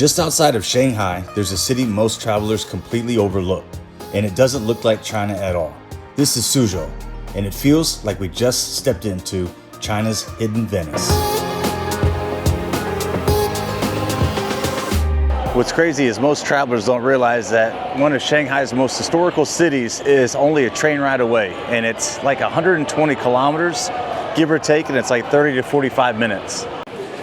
Just outside of Shanghai, there's a city most travelers completely overlook, and it doesn't look like China at all. This is Suzhou, and it feels like we just stepped into China's hidden Venice. What's crazy is most travelers don't realize that one of Shanghai's most historical cities is only a train ride away, and it's like 120 kilometers, give or take, and it's like 30 to 45 minutes.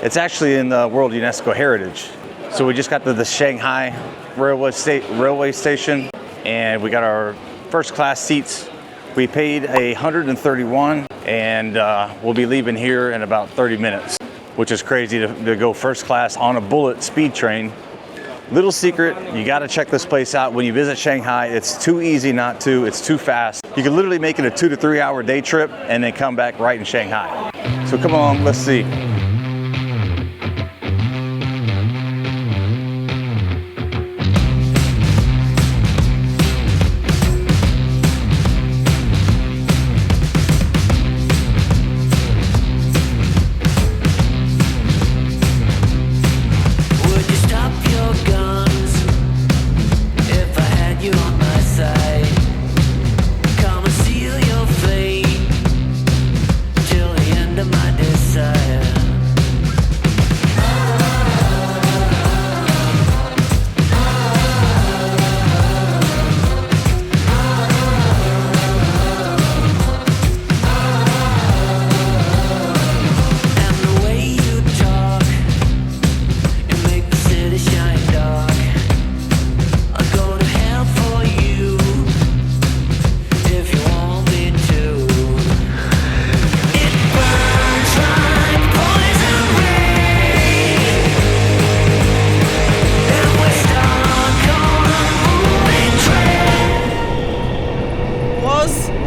It's actually in the World UNESCO Heritage. So we just got to the Shanghai railway station, and we got our first class seats. We paid 131, and we'll be leaving here in about 30 minutes, which is crazy to go first class on a bullet speed train. Little secret, you gotta check this place out when you visit Shanghai. It's too easy not to, it's too fast. You can literally make it a 2 to 3 hour day trip and then come back right in Shanghai. So come along, let's see.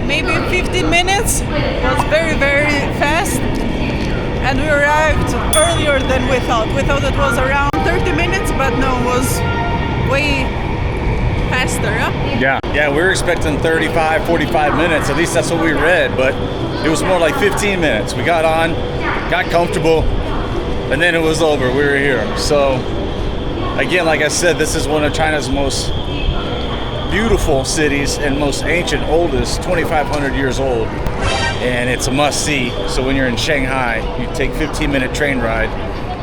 Maybe 15 minutes. It was very, very fast, and we arrived earlier than we thought. We thought it was around 30 minutes, but no, it was way faster. Yeah, we were expecting 35, 45 minutes. At least that's what we read, but it was more like 15 minutes. We got on, got comfortable, and then it was over. We were here. So again, like I said, this is one of China's most beautiful cities and most ancient, oldest, 2,500 years old, and it's a must-see. So when you're in Shanghai, you take 15-minute train ride,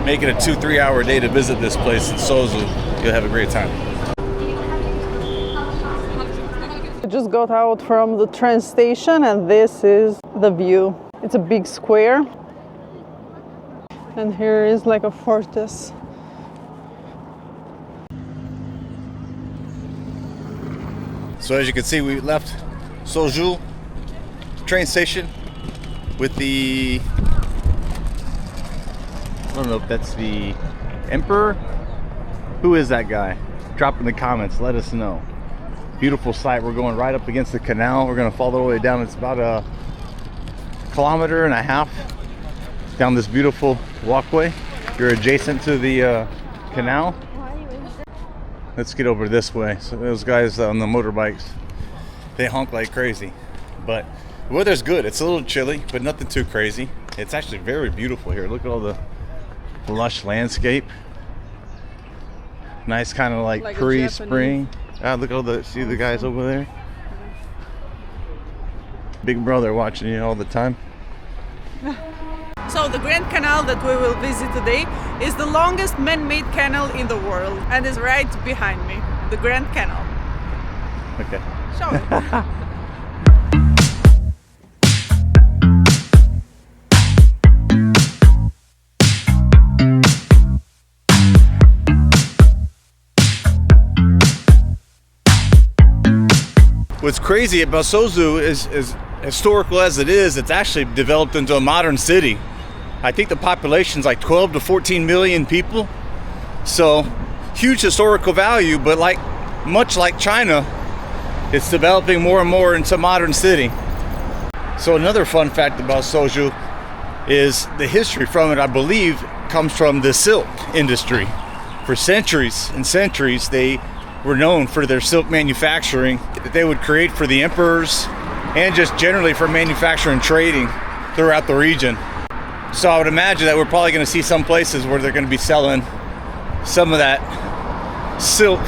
make it a 2-3 hour day to visit this place in Suzhou. You'll have a great time. I just got out from the train station, and this is the view. It's a big square, and here is like a fortress. So as you can see, we left Suzhou train station with the, I don't know if that's the Emperor. Who is that guy? Drop in the comments, let us know. Beautiful sight. We're going right up against the canal. We're going to fall all the way down. It's about a 1.5 kilometers down this beautiful walkway. You're adjacent to the canal. Let's get over this way. So those guys on the motorbikes, they honk like crazy. But the weather's good. It's a little chilly, but nothing too crazy. It's actually very beautiful here. Look at all the lush landscape. Nice kind of like pre-spring. Look at all the, see the guys over there? Big brother watching you all the time. So the Grand Canal that we will visit today is the longest man-made canal in the world, and is right behind me, the Grand Canal. Okay. Show it. What's crazy about Suzhou is historical as it is, it's actually developed into a modern city. I think the population's like 12 to 14 million people. So huge historical value, but much like China, it's developing more and more into a modern city. So another fun fact about Suzhou is the history from it, I believe, comes from the silk industry. For centuries and centuries, they were known for their silk manufacturing that they would create for the emperors and just generally for manufacturing trading throughout the region. So I would imagine that we're probably going to see some places where they're going to be selling some of that silk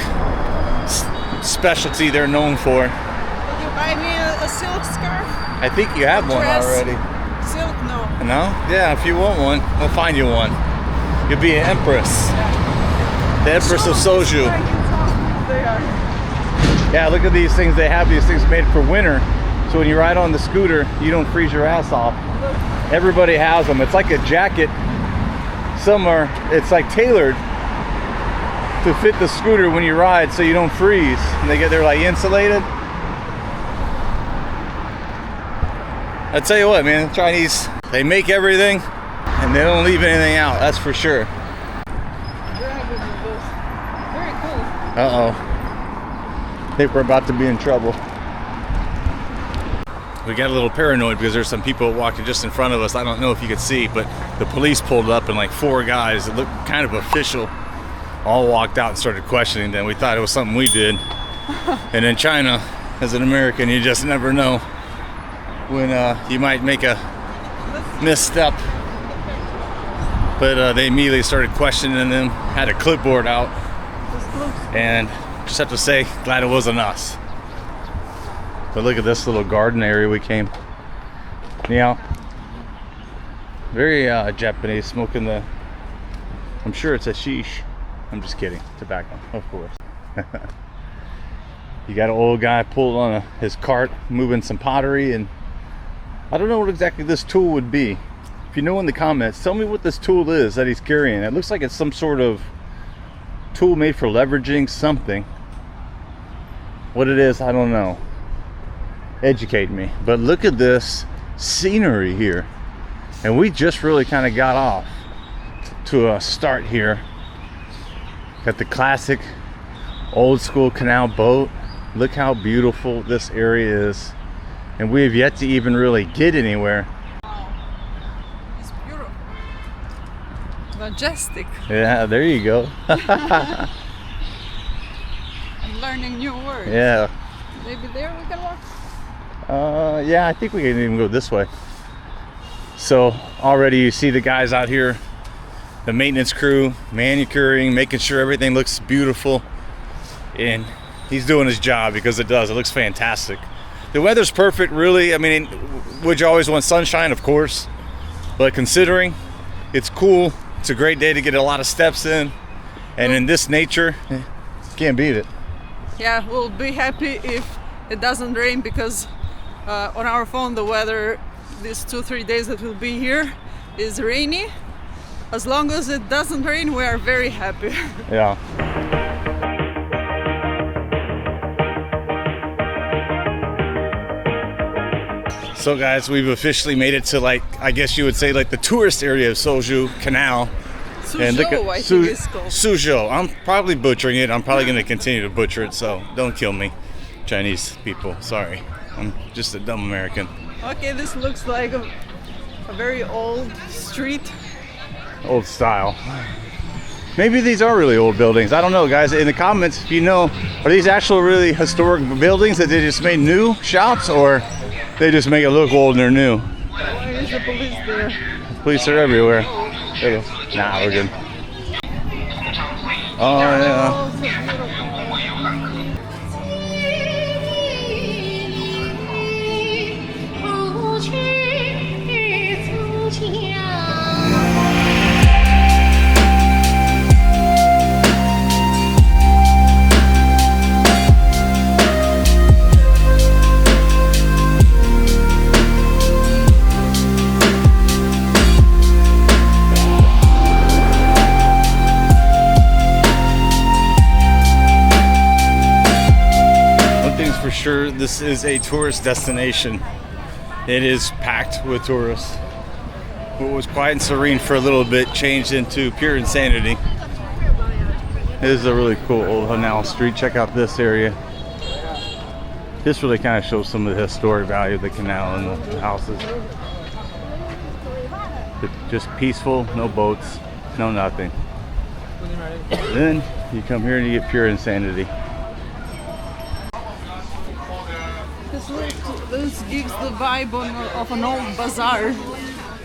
specialty they're known for. Would you buy me a silk scarf? I think you have one Dress? already. Silk, no. No? Yeah, if you want one, we'll find you one. You'll be an empress. The Empress of Suzhou. They are. Yeah, look at these things. They have these things made for winter. So when you ride on the scooter, you don't freeze your ass off. Everybody has them. It's like a jacket. Some are, it's like tailored to fit the scooter when you ride so you don't freeze. And they're like insulated. I tell you what, man, the Chinese, they make everything and they don't leave anything out, that's for sure. Very cool. Uh-oh. I think we're about to be in trouble. We got a little paranoid because there's some people walking just in front of us. I don't know if you could see, but the police pulled up and like 4 guys that looked kind of official all walked out and started questioning them. We thought it was something we did. And in China, as an American, you just never know when you might make a misstep. But they immediately started questioning them, had a clipboard out, and just have to say, glad it wasn't us. But look at this little garden area we came. Yeah. Very Japanese, smoking the, I'm sure it's a sheesh. I'm just kidding, tobacco, of course. You got an old guy pulled on his cart, moving some pottery, and I don't know what exactly this tool would be. If you know in the comments, tell me what this tool is that he's carrying. It looks like it's some sort of tool made for leveraging something. What it is, I don't know. Educate me. But look at this scenery here. And we just really kind of got off to a start here. Got the classic old school canal boat. Look how beautiful this area is. And we have yet to even really get anywhere. Wow. It's beautiful. Majestic. Yeah, there you go. I'm learning new words. Yeah. Maybe there we can walk. Yeah, I think we can even go this way. So already you see the guys out here, the maintenance crew, manicuring, making sure everything looks beautiful. And he's doing his job because it does. It looks fantastic. The weather's perfect, really. I mean, would you always want sunshine? Of course. But considering it's cool, it's a great day to get a lot of steps in. And in this nature, can't beat it. Yeah, we'll be happy if it doesn't rain because on our phone the weather these 2-3 days that we'll be here is rainy. As long as it doesn't rain, we are very happy. Yeah. So guys, we've officially made it to, like, I guess you would say, like the tourist area of Suzhou Canal. Suzhou, I think it's called. Suzhou. I'm probably butchering it. I'm probably going to continue to butcher it, so don't kill me, Chinese people. Sorry. I'm just a dumb American. Okay, this looks like a very old street. Old style. Maybe these are really old buildings. I don't know, guys. In the comments, if you know, are these actual really historic buildings that they just made new shots, or they just make it look old and they're new? Why is the police there? The police are everywhere. There you go. Nah, we're good. Oh, yeah. Oh, so beautiful. For sure, this is a tourist destination. It is packed with tourists. What was quiet and serene for a little bit changed into pure insanity. This is a really cool old canal street. Check out this area. This really kind of shows some of the historic value of the canal and the houses. It's just peaceful, no boats, no nothing. Then you come here and you get pure insanity. This gives the vibe of an old bazaar.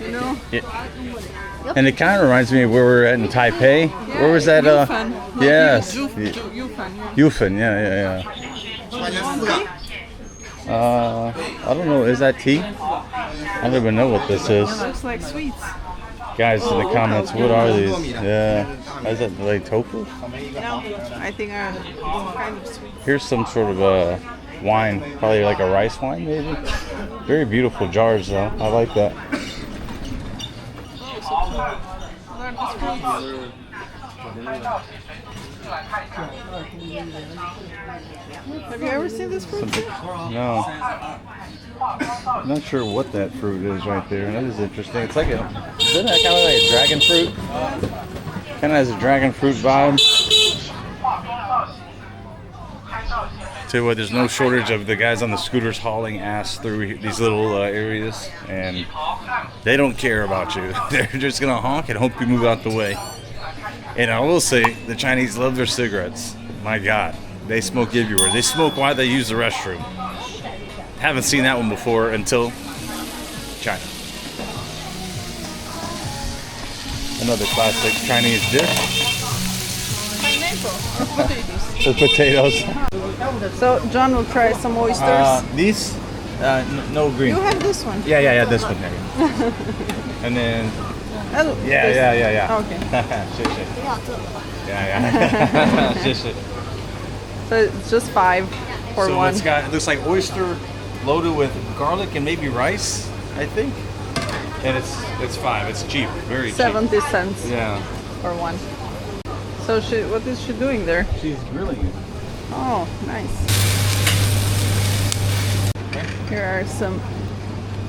you know. Yeah. And it kind of reminds me of where we were at in Taipei. Yeah, where was that? Yufan. Yes. Yufan. Yufan, yeah. I don't know. Is that tea? I don't even know what this is. It looks like sweets. Guys, in the comments, what are these? Yeah. Is that like tofu? No, I think some kind of sweet. Here's some sort of wine, probably like a rice wine, maybe. Very beautiful jars, though. I like that. Have you ever seen this fruit? No. I'm not sure what that fruit is right there. That is interesting. It's like isn't that kind of like a dragon fruit? Kind of has a dragon fruit vibe. Tell you what, there's no shortage of the guys on the scooters hauling ass through these little areas, and they don't care about you. They're just gonna honk and hope you move out the way. And I will say, the Chinese love their cigarettes. My God, they smoke everywhere. They smoke while they use the restroom. Haven't seen that one before until China. Another classic Chinese dish. The potatoes. So John will try some oysters. These, no green. You have this one. Yeah, this one. And then, Oh, yeah. Okay. Yeah. So it's just 5 for So one. it looks like oyster loaded with garlic and maybe rice, I think. And it's 5. It's cheap, very cheap. 70 cents Yeah. for one. So what is she doing there? She's grilling it. Oh, nice. Here are some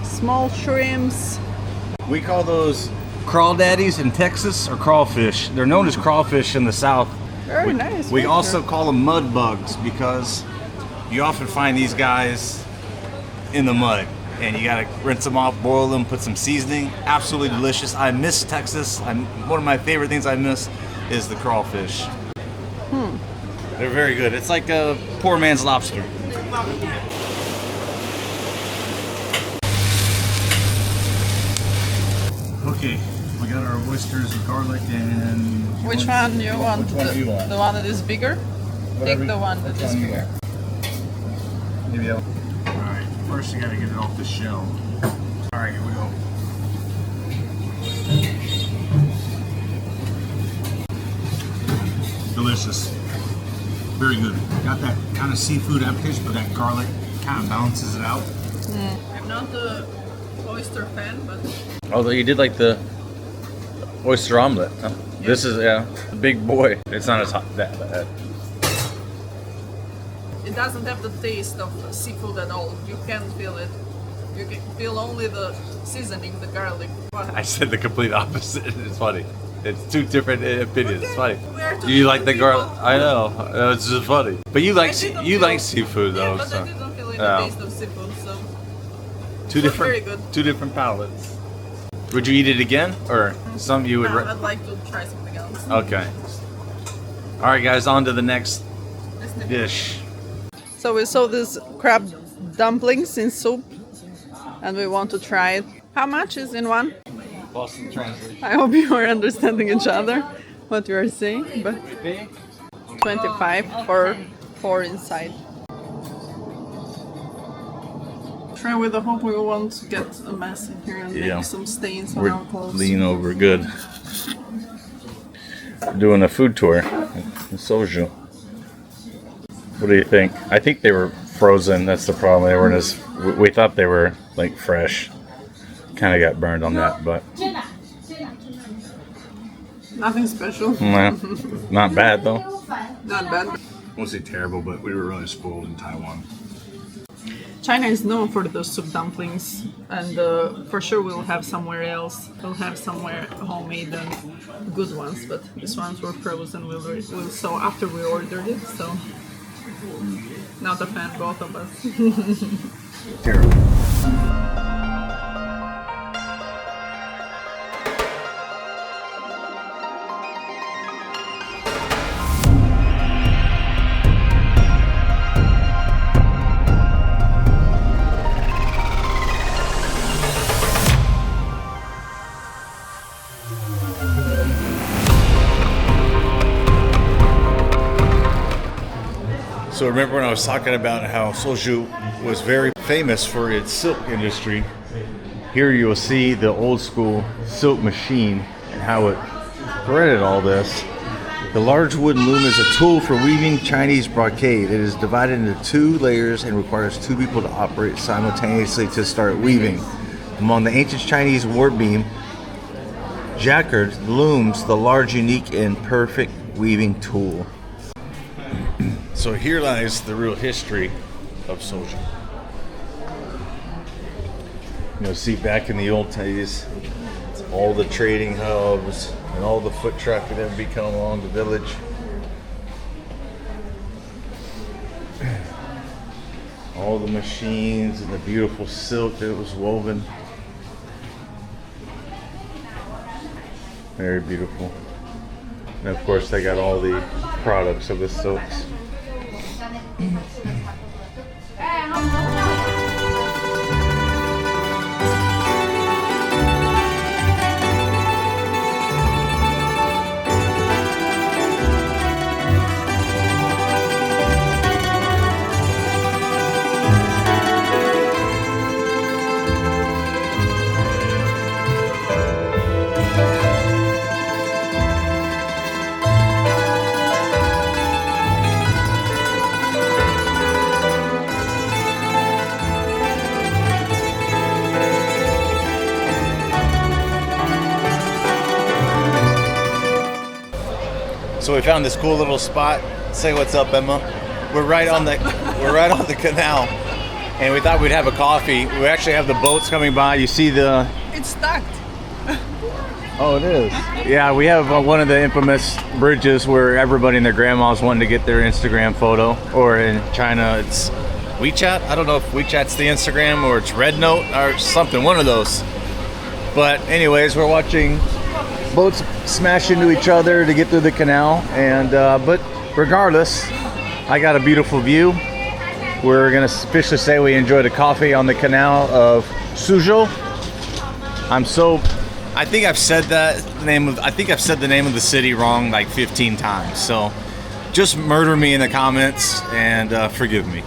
small shrimps. We call those crawdaddies in Texas, or crawfish. They're known as crawfish in the South. Very nice. We picture. also call them mud bugs because you often find these guys in the mud. And you gotta rinse them off, boil them, put some seasoning. Absolutely delicious. I miss Texas. One of my favorite things I miss is the crawfish. They're very good. It's like a poor man's lobster. Okay, we got our oysters with garlic and... Which one you want? Which one do you want? The one that is bigger? Whatever- Take the one that which is one you bigger. want? Maybe I'll... Alright, first you gotta get it off the shell. Alright, here we go. Delicious. Very good. Got that kind of seafood aftertaste, but that garlic kind of balances it out. I'm not the oyster fan, but Although you did like the oyster omelet. Huh? Yeah. This is, a big boy. It's not as hot that bad. it doesn't have the taste of seafood at all. You can't feel it. You can feel only the seasoning, the garlic. I said the complete opposite. It's funny. It's two different opinions. It's funny. We are two You like the different garlic? people. I know. It's just funny. But you like I didn't you feel- like seafood Yeah, though. but So I didn't feel any Oh. taste of seafood, so two was very good. different palates. Would you eat it again, or some you would? I'd like to try something else. Okay. All right, guys. On to the next dish. So we saw these crab dumplings in soup, and we want to try it. How much is in one? Boston translation. I hope you are understanding each other, what you are saying, but 25 for 4 inside. Try with the hope we won't get a mess in here and Yeah. make some stains on We're our clothes. lean over good. We're doing a food tour in Suzhou. What do you think? I think they were frozen. That's the problem. They weren't as. We thought they were like fresh. Kind of got burned on that, but Nothing special, not bad though. not bad. I won't say terrible, but we were really spoiled in Taiwan. China is known for the soup dumplings, and for sure we'll have somewhere else. We'll have somewhere homemade and good ones, but these ones were frozen. We'll so after we ordered it, so not a fan, both of us. Terrible. So remember when I was talking about how Suzhou was very famous for its silk industry? Here you will see the old school silk machine and how it threaded all this. The large wooden loom is a tool for weaving Chinese brocade. It is divided into 2 layers and requires 2 people to operate simultaneously to start weaving. Among the ancient Chinese warp beam, jacquard looms, the large, unique, and perfect weaving tool. So here lies the real history of Suzhou. You know, see, back in the old days, all the trading hubs and all the foot traffic that would be coming along the village. All the machines and the beautiful silk that was woven. Very beautiful. And of course they got all the products of the silks. So we found this cool little spot. Say what's up, Emma. We're right on the canal, and we thought we'd have a coffee. We actually have the boats coming by. You see the? It's stuck. Oh, it is. Yeah, we have one of the infamous bridges where everybody and their grandmas wanted to get their Instagram photo. Or in China, it's WeChat. I don't know if WeChat's the Instagram or it's Red Note or something. One of those. But anyways, we're watching boats smash into each other to get through the canal, and but regardless, I got a beautiful view. We're gonna officially say we enjoyed a coffee on the canal of Suzhou. I think I've said the name of the city wrong like 15 times. So just murder me in the comments and forgive me.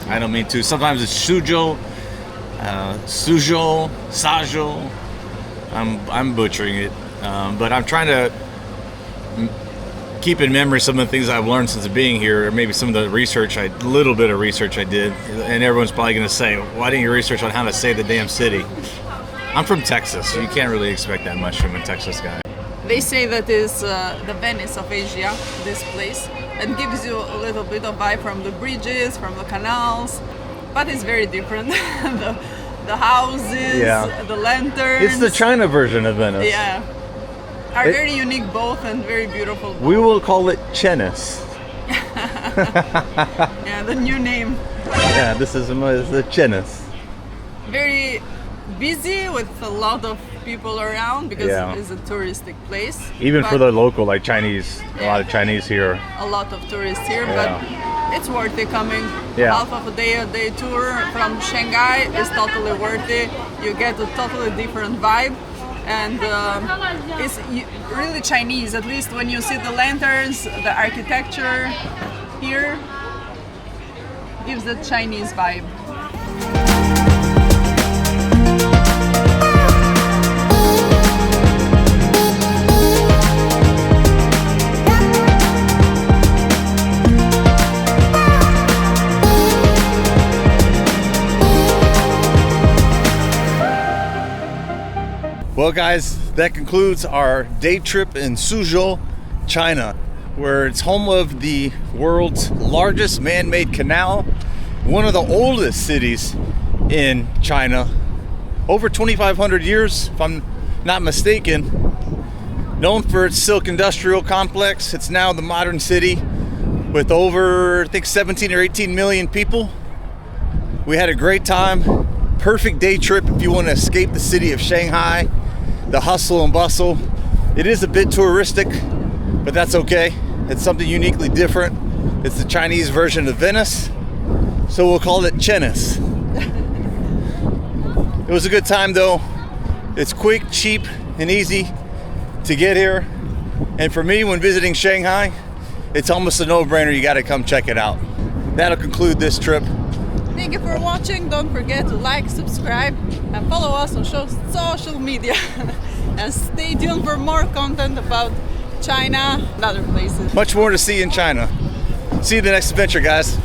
I don't mean to. Sometimes it's Suzhou, Suzhou. I'm butchering it. But I'm trying to keep in memory some of the things I've learned since being here, or maybe some of the little bit of research I did. And everyone's probably going to say, why didn't you research on how to say the damn city? I'm from Texas, so you can't really expect that much from a Texas guy. They say that is the Venice of Asia, this place. It gives you a little bit of vibe from the bridges, from the canals, but it's very different. The houses, the lanterns. It's the China version of Venice. Yeah. Are very unique both and very beautiful both. We will call it Chenis. Yeah, the new name. Yeah, this is the Chenis. Very busy with a lot of people around because it's a touristic place. Even for the local, like Chinese, a lot of Chinese here. A lot of tourists here, but it's worth it coming. Yeah. Half of a day tour from Shanghai is totally worth it. You get a totally different vibe. And it's really Chinese, at least when you see the lanterns, the architecture here gives the Chinese vibe. Well guys, that concludes our day trip in Suzhou, China, where it's home of the world's largest man-made canal, one of the oldest cities in China, over 2,500 years, if I'm not mistaken. Known for its silk industrial complex, it's now the modern city with over, I think, 17 or 18 million people. We had a great time. Perfect day trip if you want to escape the city of Shanghai, the hustle and bustle. It is a bit touristic, but that's okay. It's something uniquely different. It's the Chinese version of Venice, so we'll call it Chenis. It was a good time though. It's quick, cheap, and easy to get here. And for me, when visiting Shanghai, it's almost a no-brainer. You got to come check it out. that'll conclude this trip. Thank you for watching. Don't forget to like, subscribe, and follow us on social media. And stay tuned for more content about China and other places. Much more to see in China. See you in the next adventure, guys.